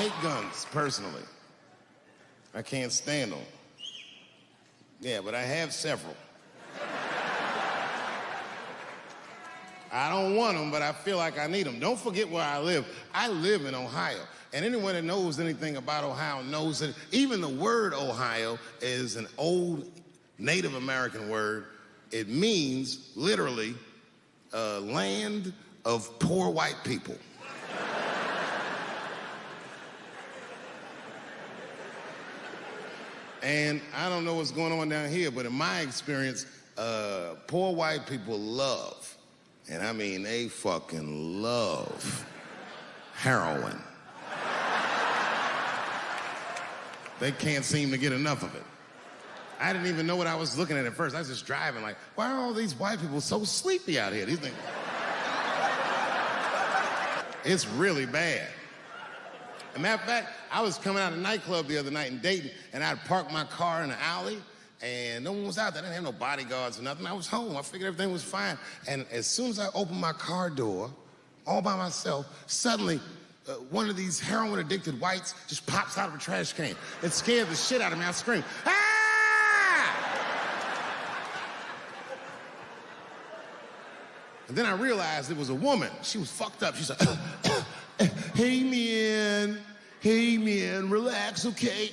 hate guns, personally. I can't stand them. Yeah, but I have several. I don't want them, but I feel like I need them. Don't forget where I live. I live in Ohio. And anyone that knows anything about Ohio knows that even the word Ohio is an old Native American word. It means, literally, land of poor white people. And I don't know what's going on down here, but in my experience, poor white people love, and I mean they fucking love, heroin. They can't seem to get enough of it. I didn't even know what I was looking at first. I was just driving like, why are all these white people so sleepy out here? These things. It's really bad. As a matter of fact, I was coming out of a nightclub the other night in Dayton, and I'd parked my car in the alley, and no one was out there. I didn't have no bodyguards or nothing. I was home. I figured everything was fine. And as soon as I opened my car door, all by myself, suddenly one of these heroin-addicted whites just pops out of a trash can. It scared the shit out of me. I screamed, "Ah!" And then I realized it was a woman. She was fucked up. She said, hey man, relax, okay?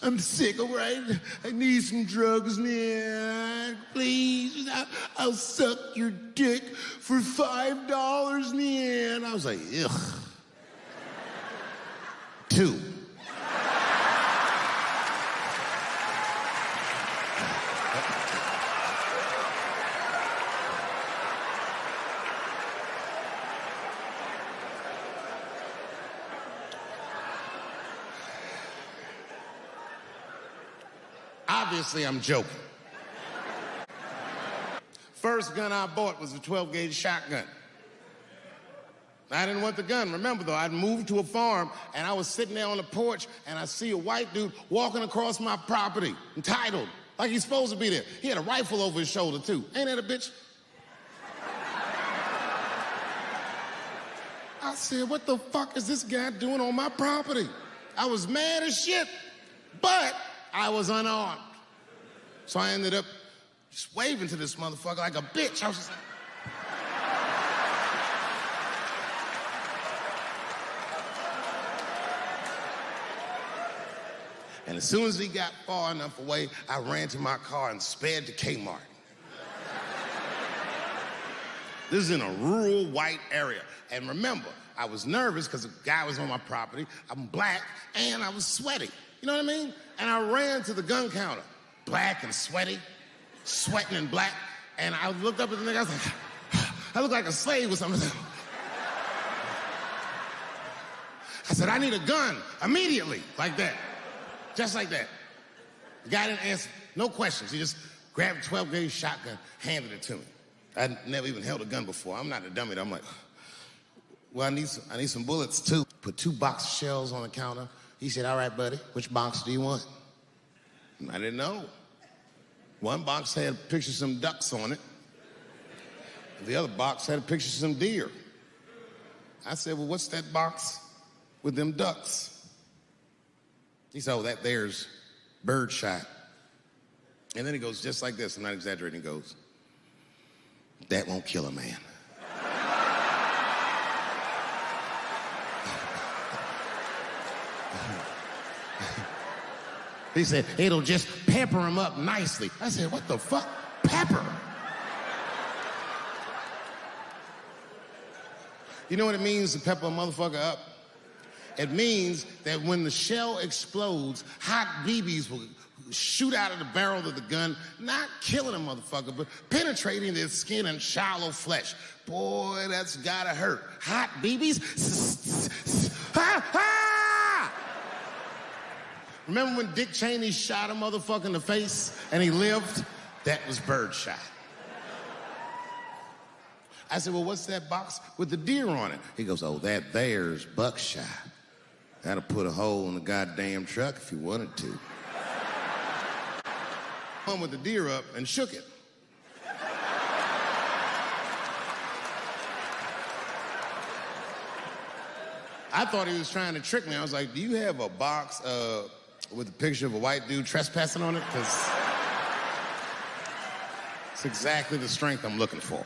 I'm sick, all right? I need some drugs, man. Please, I'll suck your dick for $5, man. I was like, ugh. 2. Obviously, I'm joking. First gun I bought was a 12-gauge shotgun. I didn't want the gun. Remember, though, I'd moved to a farm, and I was sitting there on the porch, and I see a white dude walking across my property, entitled, like he's supposed to be there. He had a rifle over his shoulder, too. Ain't that a bitch? I said, what the fuck is this guy doing on my property? I was mad as shit, but I was unarmed. So I ended up just waving to this motherfucker like a bitch. I was just like... And as soon as he got far enough away, I ran to my car and sped to Kmart. This is in a rural white area. And remember, I was nervous because the guy was on my property, I'm black, and I was sweaty. You know what I mean? And I ran to the gun counter, black and sweaty, sweating and black, and I looked up at the nigga, I was like, I look like a slave or something. I said, I need a gun, immediately, like that, just like that. The guy didn't answer, no questions. He just grabbed a 12-gauge shotgun, handed it to me. I'd never even held a gun before. I'm not a dummy. I'm like, well, I need some bullets, too. Put 2 box shells on the counter. He said, all right, buddy, which box do you want? And I didn't know. One box had a picture of some ducks on it. The other box had a picture of some deer. I said, well, what's that box with them ducks? He said, oh, that there's birdshot. And then he goes just like this, I'm not exaggerating, he goes, that won't kill a man. He said, it'll just pepper him up nicely. I said, what the fuck? Pepper? You know what it means to pepper a motherfucker up? It means that when the shell explodes, hot BBs will shoot out of the barrel of the gun, not killing a motherfucker, but penetrating their skin and shallow flesh. Boy, that's gotta hurt. Hot BBs? Ha, ha! Remember when Dick Cheney shot a motherfucker in the face and he lived? That was birdshot. I said, well, what's that box with the deer on it? He goes, oh, that there's buckshot. That'll put a hole in the goddamn truck if you wanted to. Hung with the deer up and shook it. I thought he was trying to trick me. I was like, do you have a box with a picture of a white dude trespassing on it? Because it's exactly the strength I'm looking for.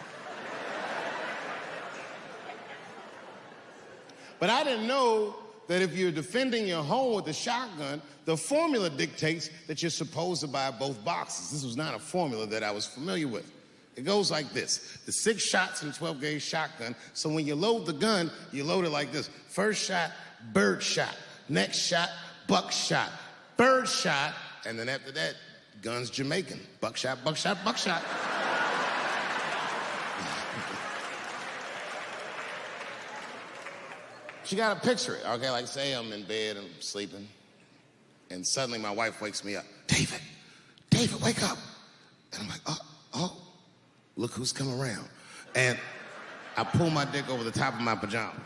But I didn't know that if you're defending your home with a shotgun, the formula dictates that you're supposed to buy both boxes. This was not a formula that I was familiar with. It goes like this. The 6 shots in a 12-gauge shotgun, so when you load the gun, you load it like this. First shot, bird shot. Next shot, buck shot. Bird shot, and then after that, gun's Jamaican. Buckshot, buckshot, buckshot. You gotta picture it, okay? Like say I'm in bed and I'm sleeping, and suddenly my wife wakes me up. David, wake up. And I'm like, oh. Look who's come around. And I pull my dick over the top of my pajamas.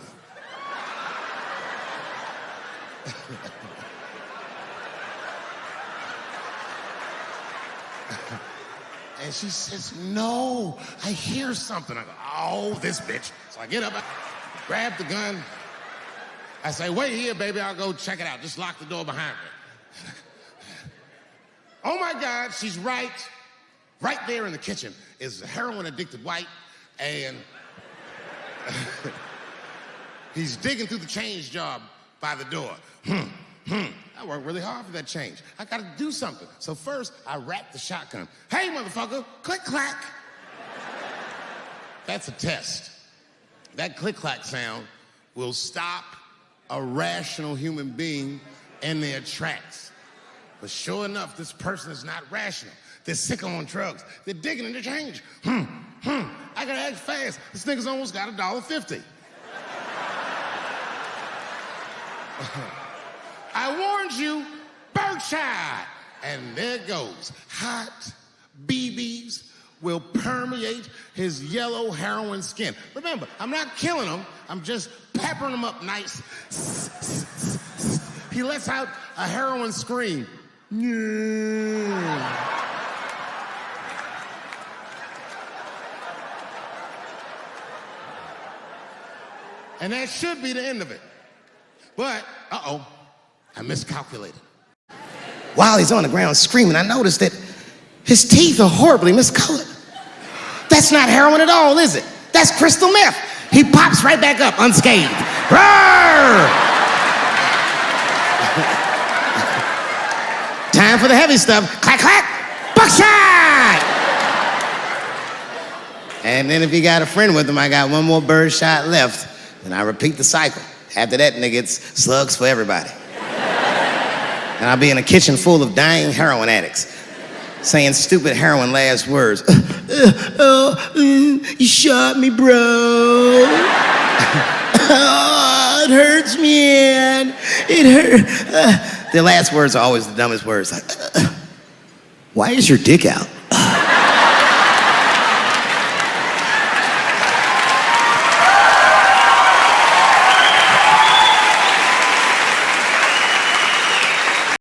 And she says, no, I hear something. I go, oh, this bitch. So I get up, I grab the gun. I say, wait here, baby, I'll go check it out. Just lock the door behind me. Oh my God, she's right there in the kitchen is a heroin-addicted white, and he's digging through the change jar by the door. I worked really hard for that change. I gotta do something. So first, I wrap the shotgun. Hey, motherfucker, click, clack. That's a test. That click, clack sound will stop a rational human being in their tracks. But sure enough, this person is not rational. They're sick on drugs. They're digging in the change. I gotta act fast. This nigga's almost got $1.50. I warned you, birdshot. And there it goes. Hot BBs will permeate his yellow heroin skin. Remember, I'm not killing him. I'm just peppering him up nice. He lets out a heroin scream. Yeah. And that should be the end of it. But, I miscalculated. While he's on the ground screaming, I noticed that his teeth are horribly miscolored. That's not heroin at all, is it? That's crystal meth. He pops right back up unscathed. Roar! Time for the heavy stuff. Clack, clack, buckshot! And then if you got a friend with him, I got one more bird shot left. And I repeat the cycle. After that, nigga, it's slugs for everybody. And I'll be in a kitchen full of dying heroin addicts saying stupid heroin last words. You shot me, bro. Oh, it hurts, man. It hurt. The last words are always the dumbest words. Like, why is your dick out?